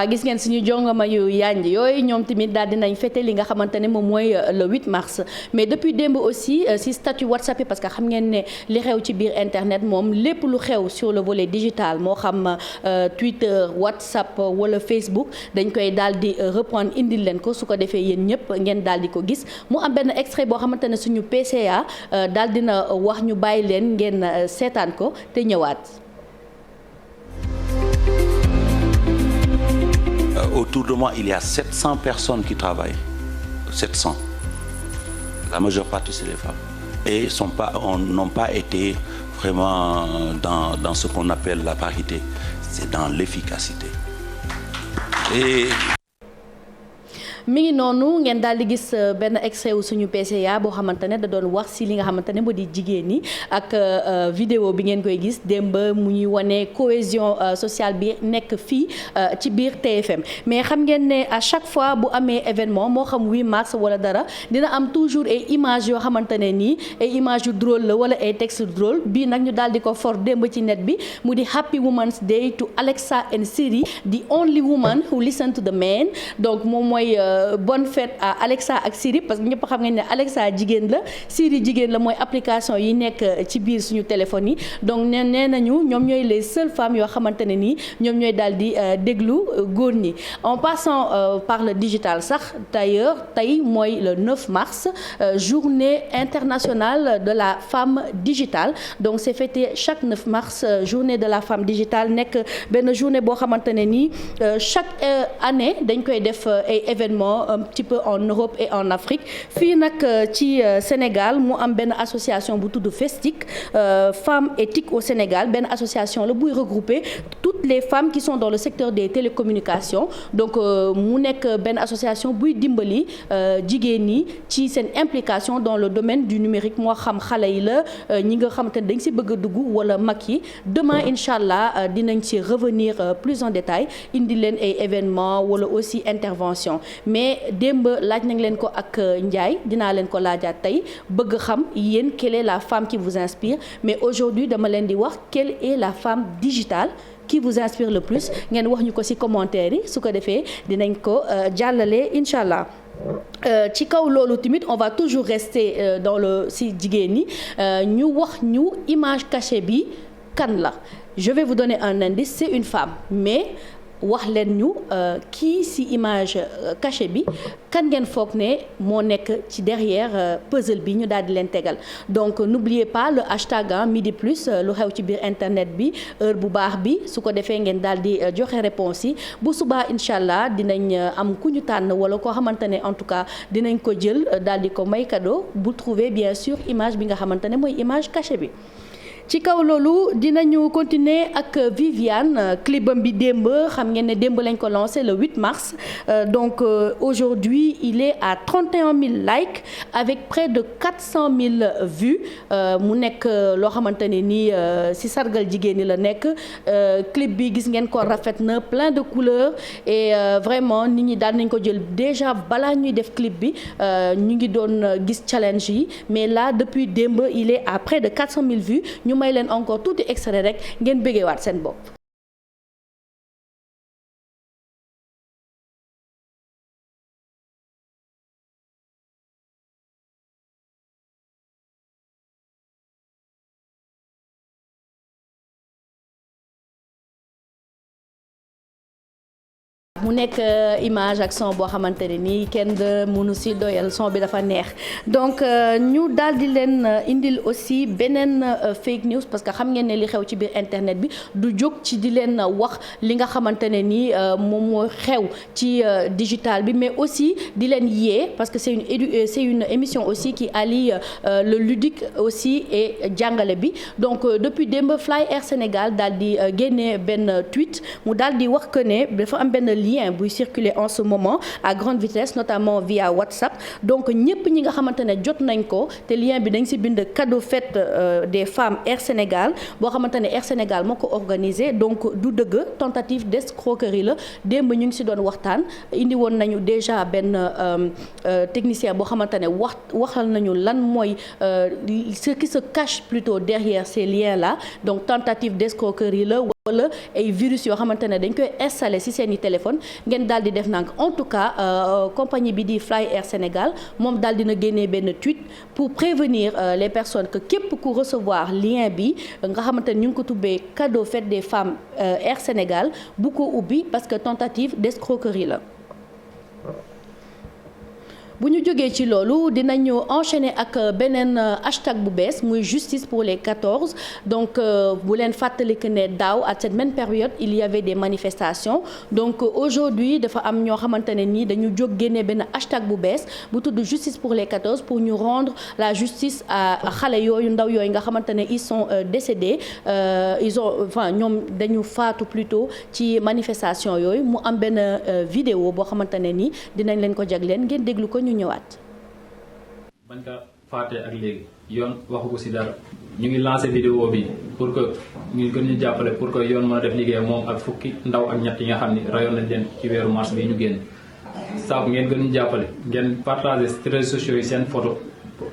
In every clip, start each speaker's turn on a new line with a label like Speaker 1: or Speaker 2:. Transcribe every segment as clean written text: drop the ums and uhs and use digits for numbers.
Speaker 1: gis ngeen suñu jongama yu yanj yooyu ñoom tamit daal dinañ fêter li nga xamante ne moom mooy le 8 mars mais depuis démb aussi si statut WhatsApp yi parce que xam ngeen ne li xew ci biir internet moom lépp lu xew sur le volet digital moo xam Twitter WhatsApp wala Facebook dañ koy daal di reprendre indil leen ko su ko defee yéen ñëpp ngeen daal di ko gis mu am benn extrait boo xamante ne suñu PCA daal dina wax ñu bàyyi leen ngeen seetaan ko te ñëwaat.
Speaker 2: Autour de moi, il y a 700 personnes qui travaillent. 700. La majeure partie, c'est les femmes. Et n'ont pas été vraiment dans ce qu'on appelle la parité. C'est dans l'efficacité. Et...
Speaker 1: mi ngi noonu ngeen daal di gis benn extrait wu suñu PCA boo xamante ne da doon wax si li nga xamante ne moo di jigéen ñi ak vidéo bi ngeen koy gis démb mu ñuy wane cohésion sociale bi nekk fii ci biir TFM mais xam ngeen ne à chaque fois bu amee événement moo xam 8 mars wala dara dina am toujours ay images yoo xamante ne nii ay images yu drôle la wala ay texte drôle bii nag ñu daal di ko for démb ci net bi mu di Happy Women's Day to Alexa and Siri the only woman who listen to the man donc moom mooy bonne fête à Alexa ak Siri parce que ñëpp xam ngeen ne Alexa jigéen la Siri jigéen la mooy application yi nekk ci biir suñu téléphone yi donc nee nañu ñoom ñooy les seules femmes yoo xamante ne nii ñoom ñooy daal di déglu góor ñi en passant par le digital sax d'ailleurs tey mooy le 9 mars journée internationale de la femme digitale donc c'est fêté chaque 9 mars journée de la femme digitale nekk benn journée boo xamante ne nii chaque année dañ koy def ay événements un petit peu en Europe et en Afrique fii nag ci Sénégal mu am benn association bu tudd FESTIC femmes éthiques au Sénégal benn association la buy regrouper toutes les femmes qui sont dans le secteur des télécommunications donc mu nekk benn association buy dimbali jigéen ñi ci seen implication dans le domaine du numérique moo xam xale yi la ñi nga xamante ne dañ si bëgg a dugg wala mag yi demain incha allah dinañ ci revenir plus en détail indi leen ay événements wala aussi intervention mais démb laaj nañ leen ko ak Ndiaye dinaa leen ko laajaat tey bëgg xam yéen quelle est la femme qui vous inspire mais aujourd'hui dama leen di wax quelle est la femme digitale qui vous inspire le plus ngeen wax ñu ko ci commentaire yi su ko defee dinañ ko jàllale incha allah. ci kaw loolu tamit on va toujours rester dans le ci jigéen ñi ñu wax ñu image cachée bi kan la je vais vous donner un indice c'est une femme mais wax leen ñu kii ci image cachée bi kan ngeen foog ne moo nekk ci derrière puzzle bi ñu daal di leen tegal donc n'oubliez pas le hashtag midi plus lu xew ci biir internet bi heure bu baax bi su ko defee ngeen daal di joxe réponse yi bu subaa incha allah dinañ am ku ñu tànn wala koo xamante ne en tout cas dinañ ko jël daal di ko may cadeau bu trouver bien sûr image bi nga xamante ne mooy image cachée bi. ci kaw loolu dinañu continuer ak Viviane clipam bi démb xam ngeen ne démb lañ ko lancé le 8 mars donc aujourd'hui il est à 31 000 likes avec près de 400 000 vues mu nekk loo xamante ne nii ci sargal jigéen ñi la nekk clip bi gis ngeen ko rafet na plein de couleurs et vraiment nit ñi daal nañ ko jël déjà balaa ñuy def clip bi ñu ngi doon gis challenge yi mais là depuis démb il est à près de 400 000 vues may leen encore tuuti extrait rek ngeen bëggee waat seen bopp. mu nekk image ak son boo xamante ne nii kenn mënu si doyal son bi dafa neex donc ñu daal di leen indil aussi beneen fake news parce que xam ngeen ne li xew ci biir internet bi du jóg ci di leen wax li nga xamante ne nii moom moo xew ci digital bi mais aussi di leen yee parce que c'est une émission aussi qui allie le ludique aussi et jàngale bi donc depuis démb Fly Air Sénégal daal di génne benn tweet mu daal di wax que ne dafa am benn lien buy circuler en ce moment à grande vitesse notamment via WhatsApp donc ñëpp ñi nga xamante ne jot nañ ko te lien bi dañ ci bind cadeau fête des femmes Air Sénégal boo xamante ne Air Sénégal moo ko organisé donc du dëgg tentative d'escroquerie la démb ñu ngi ci doon waxtaan indi woon nañu déjà benn technicien boo xamante ne waxal nañu lan mooy ce qui se cache plutôt derrière ces liens là donc tentative d'escroquerie la wala ay virus yoo xamante ne dañ koy installer ci seeni téléphone ngeen daal di def nag en tout cas compagnie bi di Fly Air Sénégal moom daal dina génnee benn tweet pour prévenir les personnes que képp ku recevoir lien bi nga xamante ne ñu ngi ko tubbee cadeau fête des femmes Air Sénégal bu ko ubbi parce que tentative d'escroquerie la. bu ñu jógee ci loolu dinañu enchaîner ak beneen hashtag bu bees muy justice pour les 14 donc bu leen fàttali que ne daaw à cette même période il y avait des manifestations donc aujourd'hui dafa am ñoo xamante ne nii dañu jóg génne benn hashtag bu bees bu tudd justice pour les 14 pour ñu rendre la justice à xale yooyu ndaw yooyu nga xamante ne ils sont décédés ñoom dañu faatu plutôt ci manifestation yooyu mu am benn vidéo boo xamante ne nii dinañ leen ko jagleen ngeen déglu ko ñu ñëwaat.
Speaker 3: bañ ko faatee ak léegi yoon waxu ko ci dara ñu ngi lancé vidéo bi pour que ñu gën ñu jàppale pour que yoon mën a def liggéey moom ak fukki ndaw ak ñett yi nga xam ni rayoon nañ leen ci weeru mars bi ñu génn saako ngeen gën ñu jàppale ngeen partagé ci réseaux sociaux yi seen photo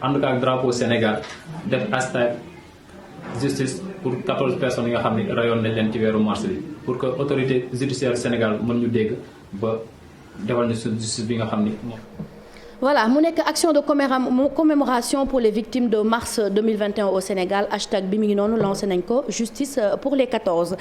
Speaker 3: ànd ak drapeau Sénégal def hashtag justice pour 14 personnes yi nga xam ni rayoon nañ leen ci weeru mars bi pour que autorité judiciaire Sénégal mën ñu dégg ba defal ñu suñu justice bi nga xam ni
Speaker 1: voilà mu nekk action de commémoration pour les victimes de mars 2021 au Sénégal hashtag bi mi ngi noonu lancé nañ ko justice pour les 14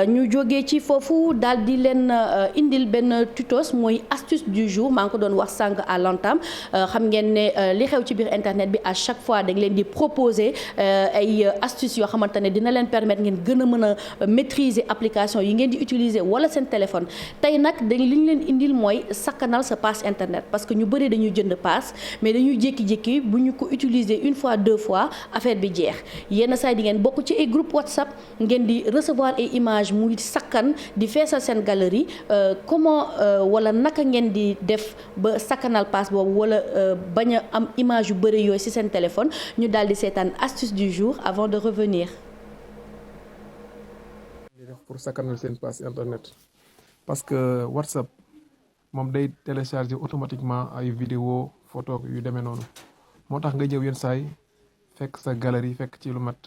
Speaker 1: ñu jógee ci foofu daal di leen indil benn tutos mooy astuce du jour maa ngi ko doon wax sànq à l'entame xam ngeen ne li xew ci biir internet bi à chaque fois dañ leen di proposer ay astuces yoo xamante ne dina leen permettre ngeen gën a mën a maîtriser application yi ngeen di utiliser wala seen téléphone tey nag li ñu leen indil mooy sakkanal sa passe internet parce que ñu bëri dañuy jënd pass mais dañuy jékki-jékki bu ñu ko utiliser une fois deux fois affaire bi jeex yenn saa yi di ngeen bokk ci ay groupe WhatsApp ngeen di recevoir ay images muy sakkan di feesal seen galerie comment wala naka ngeen di def ba sakkanal pass boobu wala bañ a am image yu bëri yooyu ci seen téléphone ñu daal di seetaan astuce du jour avant de revenir.
Speaker 4: pour sakkanal seen pass internet parce que WhatsApp. moom day télécharger automatiquement ay vidéo photo yu demee noonu moo tax nga ñëw yenn saay fekk sa galerie fekk ci lu mat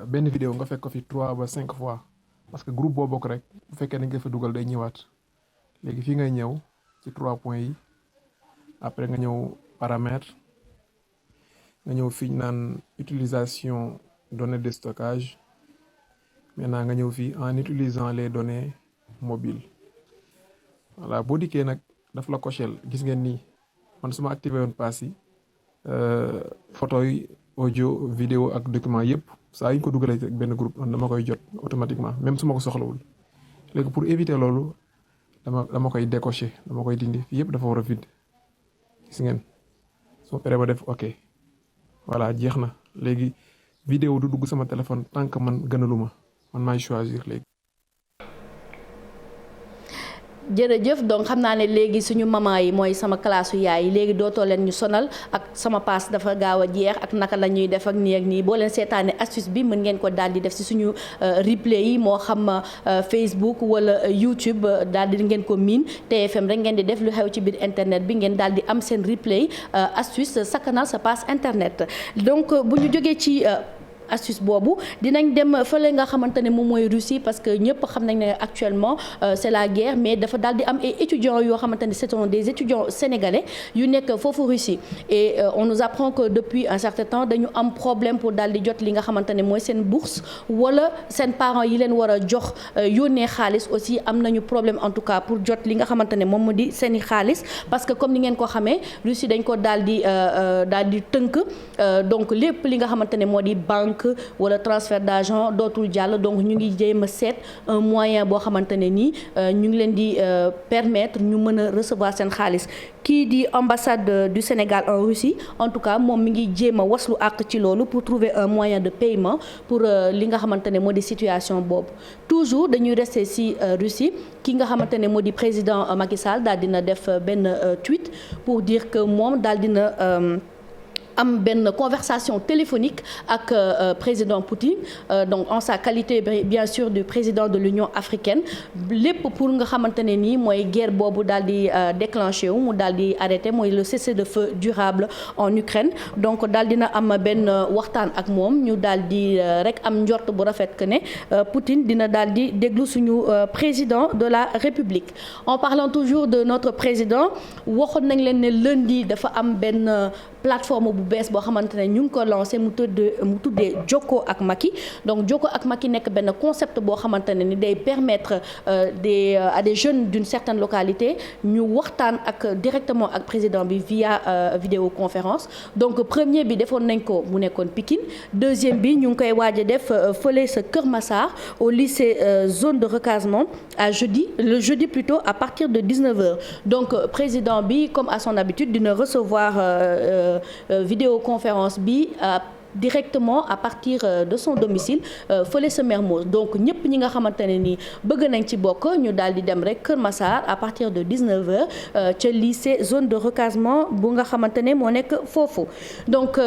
Speaker 4: benn vidéo nga fekk ko fi 3 ba 5 fois parce que groupe boo bokk rek bu fekkee dañ ko fa dugal day ñëwaat léegi fii ngay ñëw ci 3 points yi après nga ñëw paramètres nga ñëw fii naan utilisation données de stockage maintenant nga ñëw fii en utilisant les données mobiles. voilà boo dikkee nag daf la cochel gis ngeen nii man su ma activé woon pass yi photo yi audio vidéo ak document yëpp saa yu ñu ko dugalee ak benn groupe man dama koy jot automatiquement même su ma ko soxlawul léegi pour éviter loolu dama koy décocher dama koy dindi fii yëpp dafa war a vide gis ngeen soo paree ba def ok voilà jeex na léegi vidéo du dugg sama téléphone tant que man gënaluma man maay choisir léegi.
Speaker 1: jërëjëf donc xam naa ne léegi suñu maman yi mooy sama classe yaay yi léegi dootoo leen ñu sonal ak sama paas dafa gaaw a jeex ak naka la ñuy def ak nii boo leen seetaane astuce bi mën ngeen ko daal di def ci suñu replay yi moo xam Facebook wala YouTube daal di ngeen ko miin TFM rek ngeen di def lu xew ci biir internet bi ngeen daal di am seen replay astuce sakkanal sa passe internet donc bu ñu jógee ci astuce boobu dinañ dem fële nga xamante ne moom mooy Russie parce que ñëpp xam nañ ne actuellement c'est la guerre mais dafa daal di am ay étudiants yoo xamante ne ce sont des étudiants sénégalais yu nekk foofu Russie et on nous apprend que depuis un certain temps dañu am problème pour daal di jot li nga xamante ne mooy seen bourse wala seen parents yi leen war a jox yónnee xaalis aussi am nañu problème en tout cas pour jot li nga xamante ne moom moo di seeni xaalis parce que comme ni ngeen ko xamee Russie dañ ko daal di tënk donc lépp li nga xamante ne moo di banque wala transfert d'argent dootul jàll donc ñu ngi jéem a seet un moyen boo xamante ne nii ñu ngi leen di permettre ñu mën a recevoir seen xaalis kii di ambassade du Sénégal en Russie en tout cas moom mi ngi jéem a waslu àq ci loolu pour trouver un moyen de paiement pour li nga xamante ne moo di situation boobu toujours dañuy rester ci Russie ki nga xamante ne moo di président Macky Sall daal dina def benn tweet pour dire que moom daal dina am benn conversation téléphonique ak président Poutine donc en sa qualité bien sûr du président de l'Union africaine lépp pour nga xamante ne nii mooy guerre boobu daal di déclenché wu mu daal di arrêté mooy le cessez-le-feu durable en Ukraine donc daal dina am benn waxtaan ak moom ñu daal di rek am njort bu rafet que ne Poutine dina daal di déglu suñu président de la République. En parlant toujours de notre président waxoon nañ leen ne lundi dafa am benn plateforme bu bees boo xamante ne ñu ngi ko lancé mu tuddee Jokko ak Macky donc Jokko ak Macky nekk benn concept boo xamante ne ni day permettre à des jeunes d'une certaine localité ñu waxtaan directement ak président bi via vidéoconférence donc premier bi defoon nañ ko mu nekkoon Pikine deuxième bi ñu ngi koy waaj a def fële sa Kër Massar au lycée zone de recasement le jeudi plutôt à partir de 19h donc président bi comme à son habitude dina recevoir vidéoconférence bi directement à partir de son domicile fële sa Mermoz donc ñëpp ñi nga xamante ne ni bëgg nañ ci bokk ñu daal di dem rek Kër Massar à partir de 19h ca lycée zone de recasement bu nga xamante ne moo nekk foofu donc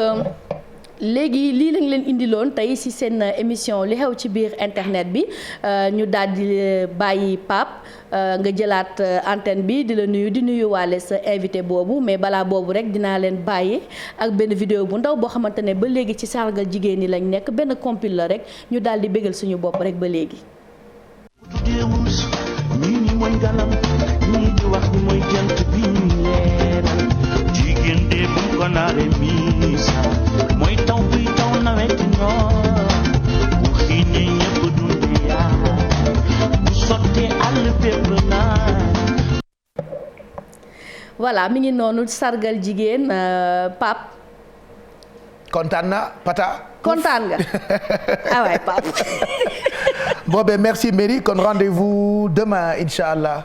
Speaker 1: léegi lii lañ leen indiloon tey ci seen émission li xew ci biir internet bi ñu daal di bàyyi Pape nga jëlaat antenne bi di la nuyu di nuyu waale sa invité boobu mais balaa boobu rek dinaa leen bàyyi ak benn vidéo bu ndaw boo xamante ne ba léegi ci sargal jigéen ñi lañ nekk benn compil la rek ñu daal di bégal suñu bopp rek ba léegi.
Speaker 5: mooy taw bi taw nawet ñoor bu xiinee ñëpp dunde yaa bu sottee àll bépp naa.
Speaker 1: Voilà mi ngi noonu sargal jigéen Pape.
Speaker 6: kontaan na Pata.
Speaker 1: kontaan nga ah waay Pape.
Speaker 6: Bon ben merci Merry kon rendez-vous demain inch'Allah.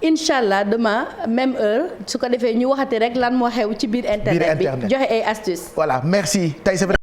Speaker 1: Inch'Allah demain même heure su ko defee ñu waxati rek lan moo xew ci biir internet bi joxe ay astuces.
Speaker 6: Voilà merci tey c'est